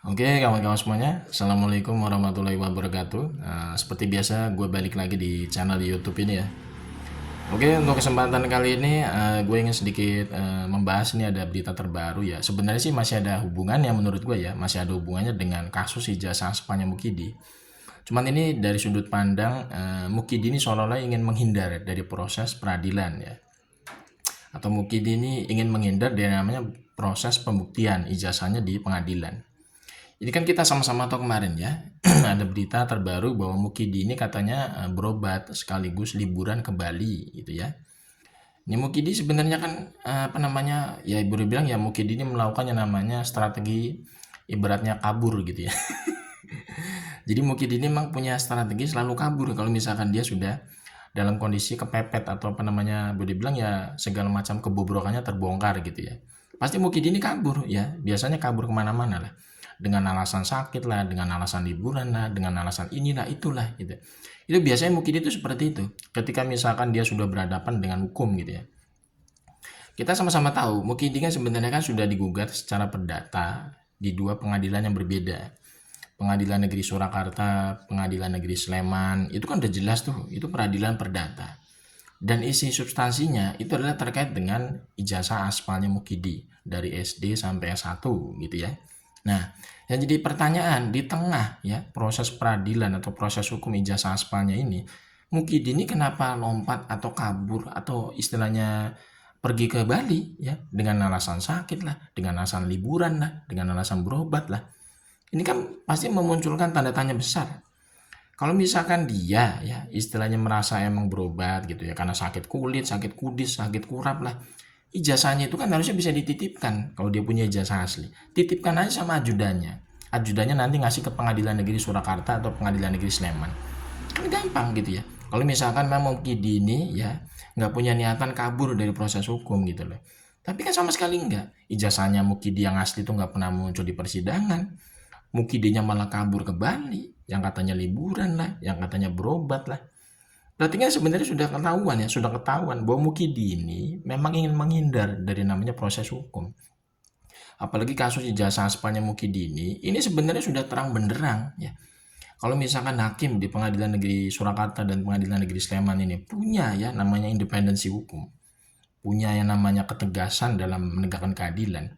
Oke, kawan-kawan semuanya, Assalamualaikum warahmatullahi wabarakatuh. Seperti biasa, gue balik lagi di channel YouTube ini ya. Oke, untuk kesempatan kali ini, gue ingin sedikit membahas ini ada berita terbaru ya. Sebenarnya sih masih ada hubungannya menurut gue ya, masih ada hubungannya dengan kasus ijazah Spanya Mukidi. Cuman ini dari sudut pandang Mukidi ini seolah-olah ingin menghindar dari proses peradilan ya. Atau Mukidi ini ingin menghindar dari namanya proses pembuktian ijazahnya di pengadilan. Ini kan kita sama-sama tahu kemarin ya, ada berita terbaru bahwa Mukidi ini katanya berobat sekaligus liburan ke Bali gitu ya. Ini Mukidi sebenarnya kan apa namanya ya ibu bilang ya Mukidi ini melakukan yang namanya strategi ibaratnya kabur gitu ya. Jadi Mukidi ini memang punya strategi selalu kabur kalau misalkan dia sudah dalam kondisi kepepet atau apa namanya boleh bilang ya segala macam kebobrokannya terbongkar gitu ya. Pasti Mukidi ini kabur ya, biasanya kabur kemana-mana lah. Dengan alasan sakit lah, dengan alasan liburan lah, dengan alasan inilah itulah gitu. Itu biasanya Mukidi itu seperti itu. Ketika misalkan dia sudah berhadapan dengan hukum gitu ya. Kita sama-sama tahu Mukidi kan sebenarnya kan sudah digugat secara perdata di dua pengadilan yang berbeda. Pengadilan Negeri Surakarta, Pengadilan Negeri Sleman, itu kan udah jelas tuh, itu peradilan perdata. Dan isi substansinya itu adalah terkait dengan ijazah aspalnya Mukidi dari SD sampai S1 gitu ya. Nah, yang jadi pertanyaan di tengah ya proses peradilan atau proses hukum ijazah aspalnya ini, Mukidi ini kenapa lompat atau kabur atau istilahnya pergi ke Bali ya dengan alasan sakit lah, dengan alasan liburan lah, dengan alasan berobat lah. Ini kan pasti memunculkan tanda tanya besar. Kalau misalkan dia ya istilahnya merasa emang berobat gitu ya karena sakit kulit, sakit kudis, sakit kurap lah. Ijazahnya itu kan harusnya bisa dititipkan kalau dia punya ijazah asli. Titipkan aja sama ajudannya. Ajudannya nanti ngasih ke Pengadilan Negeri Surakarta atau Pengadilan Negeri Sleman. Kan gampang gitu ya. Kalau misalkan memang Mukidi ini ya nggak punya niatan kabur dari proses hukum gitu loh. Tapi kan sama sekali nggak. Ijazahnya Mukidi yang asli itu nggak pernah muncul di persidangan. Mukidinya malah kabur ke Bali, yang katanya liburan lah, yang katanya berobat lah. Berarti kan sebenarnya sudah ketahuan ya, sudah ketahuan bahwa Mukidi ini memang ingin menghindar dari namanya proses hukum. Apalagi kasus ijazah aspalnya Mukidi ini sebenarnya sudah terang benderang ya. Kalau misalkan hakim di Pengadilan Negeri Surakarta dan Pengadilan Negeri Sleman ini punya ya namanya independensi hukum, punya yang namanya ketegasan dalam menegakkan keadilan,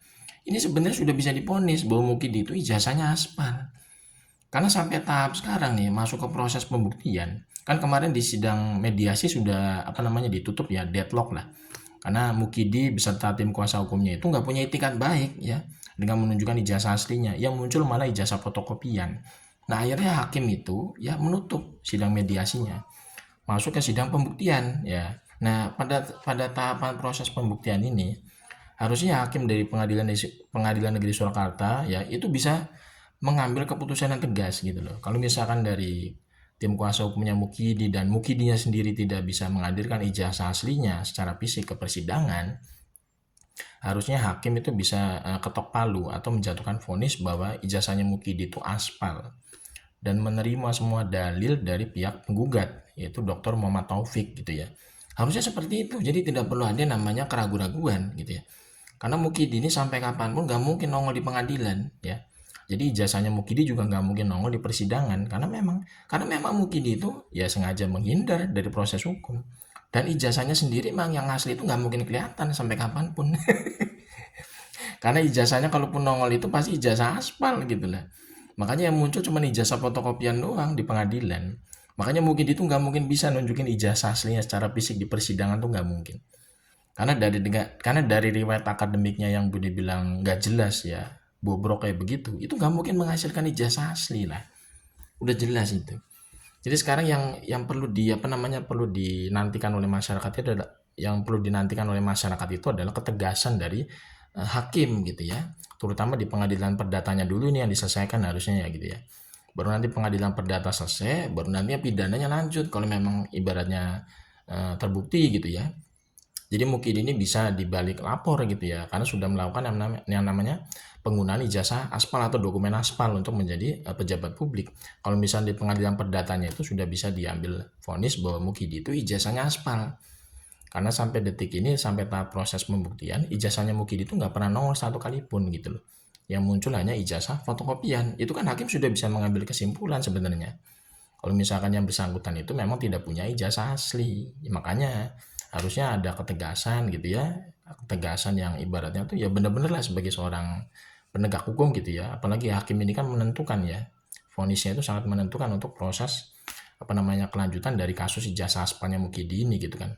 ini sebenarnya sudah bisa diponis bahwa Mukidi itu ijazahnya aspal. Karena sampai tahap sekarang nih masuk ke proses pembuktian. Kan kemarin di sidang mediasi sudah apa namanya ditutup ya deadlock lah. Karena Mukidi beserta tim kuasa hukumnya itu nggak punya itikat baik ya dengan menunjukkan ijazah aslinya. Yang muncul malah ijazah fotokopian. Nah akhirnya hakim itu ya menutup sidang mediasinya. Masuk ke sidang pembuktian ya. Nah pada tahapan proses pembuktian ini harusnya hakim dari pengadilan negeri Surakarta ya itu bisa mengambil keputusan yang tegas gitu loh. Kalau misalkan dari tim kuasa hukumnya Mukidi dan Mukidinya sendiri tidak bisa menghadirkan ijazah aslinya secara fisik ke persidangan, harusnya hakim itu bisa ketok palu atau menjatuhkan vonis bahwa ijazahnya Mukidi itu aspal dan menerima semua dalil dari pihak penggugat yaitu Dr. Muhammad Taufik gitu ya. Harusnya seperti itu. Jadi tidak perlu ada namanya keraguan-raguan gitu ya. Karena Mukidi ini sampai kapanpun nggak mungkin nongol di pengadilan ya. Jadi ijazahnya Mukidi juga nggak mungkin nongol di persidangan karena memang Mukidi itu ya sengaja menghindar dari proses hukum. Dan ijazahnya sendiri memang yang asli itu nggak mungkin kelihatan sampai kapanpun. Karena ijazahnya kalaupun nongol itu pasti ijazah aspal gitu lah. Makanya yang muncul cuma ijazah fotokopian doang di pengadilan. Makanya mungkin itu nggak mungkin bisa nunjukin ijazah aslinya secara fisik di persidangan tuh nggak mungkin. Karena dari riwayat akademiknya yang boleh bilang nggak jelas ya, bobrok kayak begitu, itu nggak mungkin menghasilkan ijazah asli lah. Udah jelas itu. Jadi sekarang yang perlu apa namanya perlu dinantikan oleh masyarakat itu adalah yang perlu dinantikan oleh masyarakat itu adalah ketegasan dari hakim gitu ya. Terutama di pengadilan perdatanya dulu ini yang diselesaikan harusnya ya gitu ya. Baru nanti pengadilan perdata selesai, baru nanti pidananya lanjut kalau memang ibaratnya terbukti gitu ya. Jadi mungkin ini bisa dibalik lapor gitu ya, karena sudah melakukan yang namanya penggunaan ijazah aspal atau dokumen aspal untuk menjadi pejabat publik. Kalau misalnya di pengadilan perdatanya itu sudah bisa diambil vonis bahwa Mukidi itu ijazahnya aspal. Karena sampai detik ini, sampai tahap proses pembuktian, ijazahnya Mukidi itu nggak pernah nongol satu kali pun gitu loh. yang muncul hanya ijazah fotokopian. Itu kan hakim sudah bisa mengambil kesimpulan sebenarnya. Kalau misalkan yang bersangkutan itu memang tidak punya ijazah asli, ya makanya harusnya ada ketegasan gitu ya, ketegasan yang ibaratnya tuh ya benar-benar lah sebagai seorang penegak hukum gitu ya. Apalagi hakim ini kan menentukan ya, vonisnya itu sangat menentukan untuk proses apa namanya kelanjutan dari kasus ijazah aspalnya Mukidi ini gitu kan.